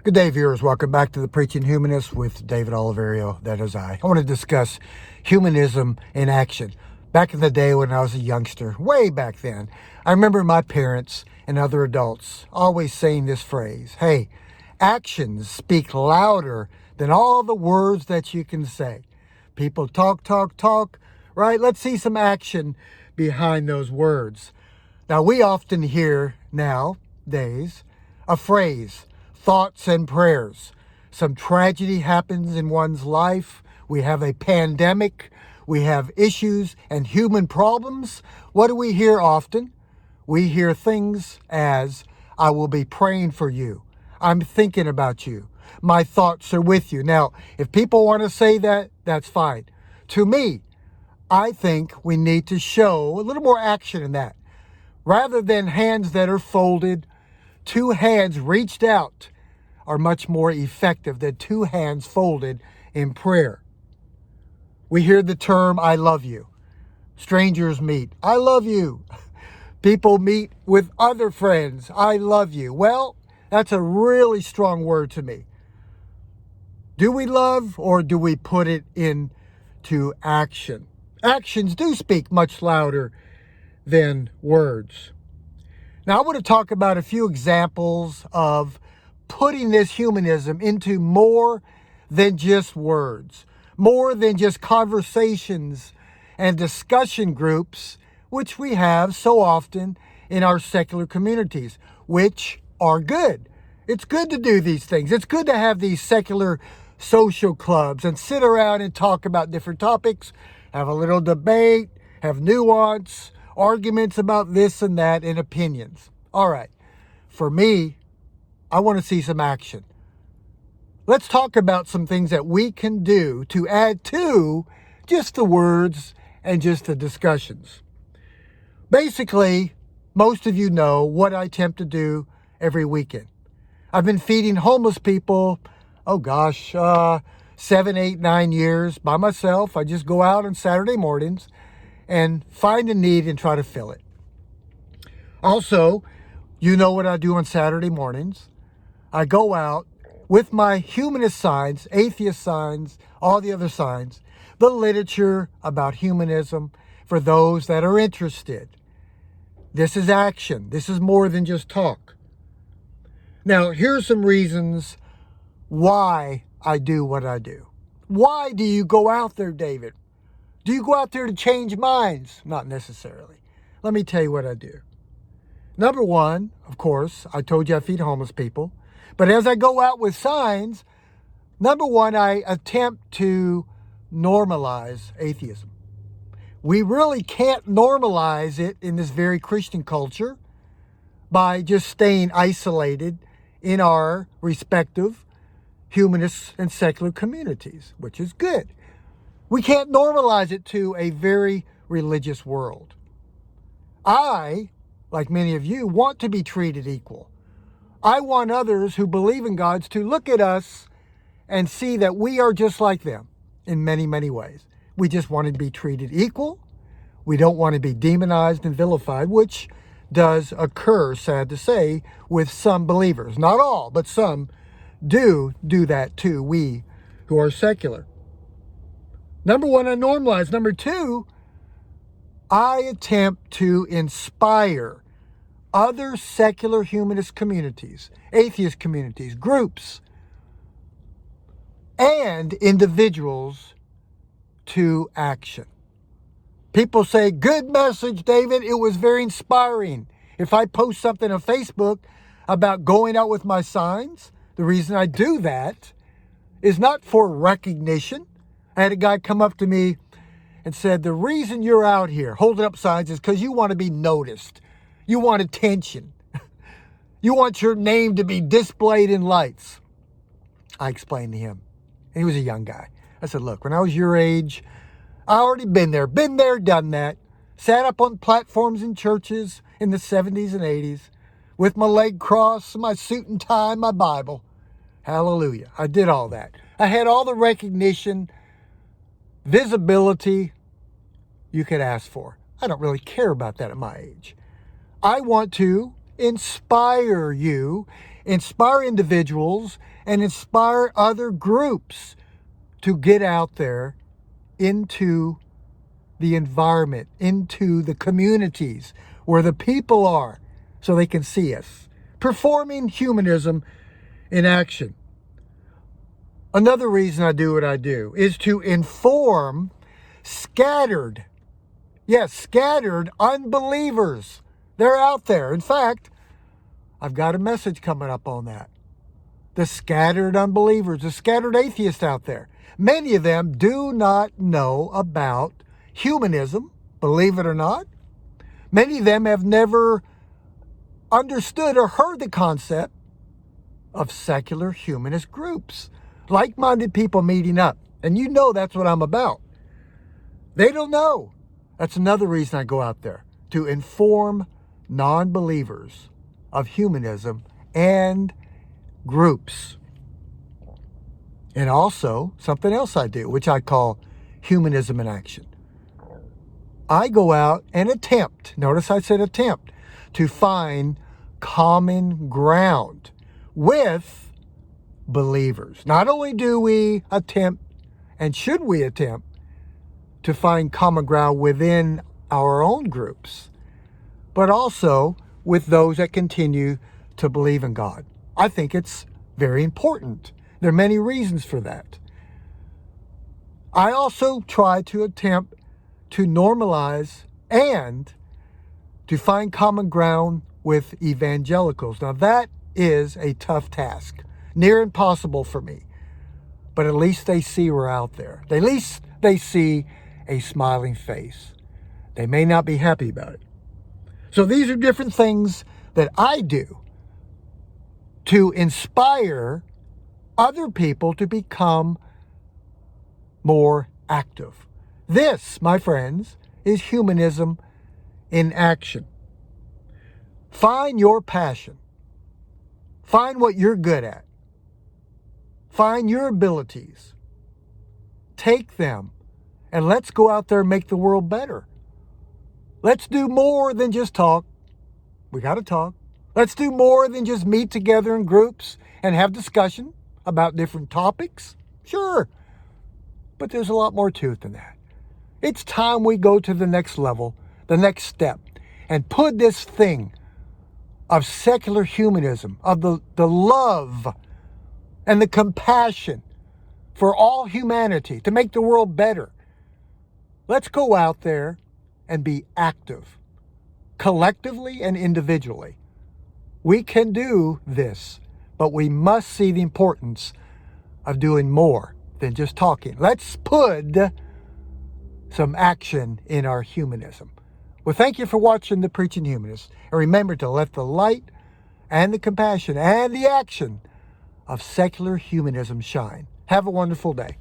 Good day, viewers. Welcome back to the Preaching Humanist with David Oliverio. That is I. I want to discuss humanism in action. Back in the day when I was a youngster, way back then, I remember my parents and other adults always saying this phrase, hey, actions speak louder than all the words that you can say. People talk, right? Let's see some action behind those words. Now, we often hear nowadays a phrase, thoughts and prayers. Some tragedy happens in one's life. We have a pandemic. We have issues and human problems. What do we hear often? We hear things as, I will be praying for you. I'm thinking about you. My thoughts are with you. Now, if people want to say that, that's fine. To me, I think we need to show a little more action in that. Rather than hands that are folded, two hands reached out are much more effective than two hands folded in prayer. We hear the term, I love you. Strangers meet, I love you. People meet with other friends, I love you. Well, that's a really strong word to me. Do we love or do we put it into action? Actions do speak much louder than words. Now, I want to talk about a few examples of putting this humanism into more than just words, more than just conversations and discussion groups, which we have so often in our secular communities, which are good. It's good to do these things. It's good to have these secular social clubs and sit around and talk about different topics, have a little debate, have nuance, arguments about this and that, and opinions. All right. For me, I want to see some action. Let's talk about some things that we can do to add to just the words and just the discussions. Basically, most of you know what I attempt to do every weekend. I've been feeding homeless people, 7, 8, 9 years by myself. I just go out on Saturday mornings and find a need and try to fill it. Also, you know what I do on Saturday mornings. I go out with my humanist signs, atheist signs, all the other signs, the literature about humanism for those that are interested. This is action. This is more than just talk. Now, here's some reasons why I do what I do. Why do you go out there, David? Do you go out there to change minds? Not necessarily. Let me tell you what I do. Number one, of course, I told you I feed homeless people. But as I go out with signs, number one, I attempt to normalize atheism. We really can't normalize it in this very Christian culture by just staying isolated in our respective humanist and secular communities, which is good. We can't normalize it to a very religious world. I, like many of you, want to be treated equal. I want others who believe in God to look at us and see that we are just like them in many, many ways. We just want to be treated equal. We don't want to be demonized and vilified, which does occur, sad to say, with some believers. Not all, but some do that too, we who are secular. Number one, I normalize. Number two, I attempt to inspire other secular humanist communities, atheist communities, groups, and individuals to action. People say, good message, David. It was very inspiring. If I post something on Facebook about going out with my signs, the reason I do that is not for recognition. I had a guy come up to me and said, the reason you're out here holding up signs is because you want to be noticed. You want attention. You want your name to be displayed in lights. I explained to him. He was a young guy. I said, look, when I was your age, I already been there, done that. Sat up on platforms in churches in the 70s and 80s with my leg crossed, my suit and tie, my Bible. Hallelujah. I did all that. I had all the recognition, visibility you could ask for. I don't really care about that at my age. I want to inspire you, inspire individuals, and inspire other groups to get out there into the environment, into the communities where the people are, so they can see us. Performing humanism in action. Another reason I do what I do is to inform scattered unbelievers. They're out there. In fact, I've got a message coming up on that. The scattered unbelievers, the scattered atheists out there. Many of them do not know about humanism, believe it or not. Many of them have never understood or heard the concept of secular humanist groups, like-minded people meeting up. And you know that's what I'm about. They don't know. That's another reason I go out there, to inform non-believers of humanism and groups. And also something else I do, which I call humanism in action. I go out and attempt, notice I said attempt, to find common ground with believers. Not only do we attempt, and should we attempt, to find common ground within our own groups, but also with those that continue to believe in God. I think it's very important. There are many reasons for that. I also try to attempt to normalize and to find common ground with evangelicals. Now that is a tough task, near impossible for me, but at least they see we're out there. At least they see a smiling face. They may not be happy about it. So these are different things that I do to inspire other people to become more active. This, my friends, is humanism in action. Find your passion. Find what you're good at. Find your abilities. Take them and let's go out there and make the world better. Let's do more than just talk. We got to talk. Let's do more than just meet together in groups and have discussion about different topics. Sure. But there's a lot more to it than that. It's time we go to the next level, the next step, and put this thing of secular humanism, of the love and the compassion for all humanity to make the world better. Let's go out there and be active, collectively and individually. We can do this, but we must see the importance of doing more than just talking. Let's put some action in our humanism. Well, thank you for watching The Preaching Humanist. And remember to let the light and the compassion and the action of secular humanism shine. Have a wonderful day.